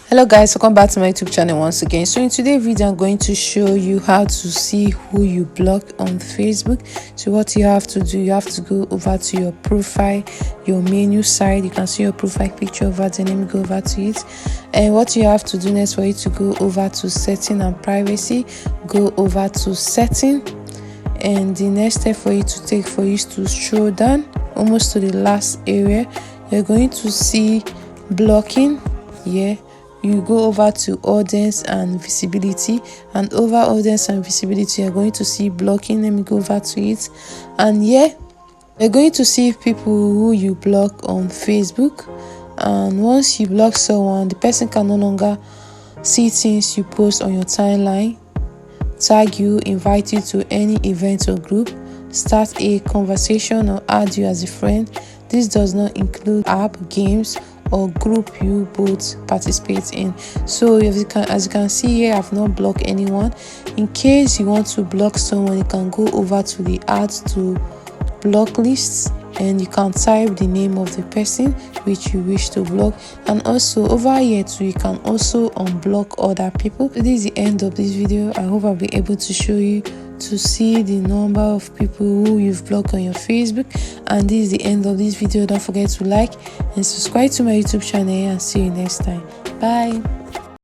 Hello guys, welcome back to my YouTube channel once again. So in today's video I'm going to show you how to see who you block on Facebook. So what you have to do, you have to go over to your profile, your menu side. You can see your profile picture over there. Let me go over to it. And what you have to do next for you to go over to setting and privacy, go over to setting, and the next step for you to take for you is to scroll down almost to the last area. You're going to see blocking. You go over to audience and visibility, and over audience and visibility you're going to see blocking. Let me go over to it, and you're going to see people who you block on Facebook. And once you block someone, the person can no longer see things you post on your timeline, tag you, invite you to any event or group, start a conversation, or add you as a friend. This does not include app, games, or group you both participate in. So as you can see here, I've not blocked anyone. In case you want to block someone, you can go over to the add to block lists, and you can type the name of the person which you wish to block. And also over here too, you can also unblock other people. So this is the end of this video. I hope I'll be able to show you to see the number of people who you've blocked on your Facebook. And this is the end of this video. Don't forget to like and subscribe to my YouTube channel, and see you next time. Bye.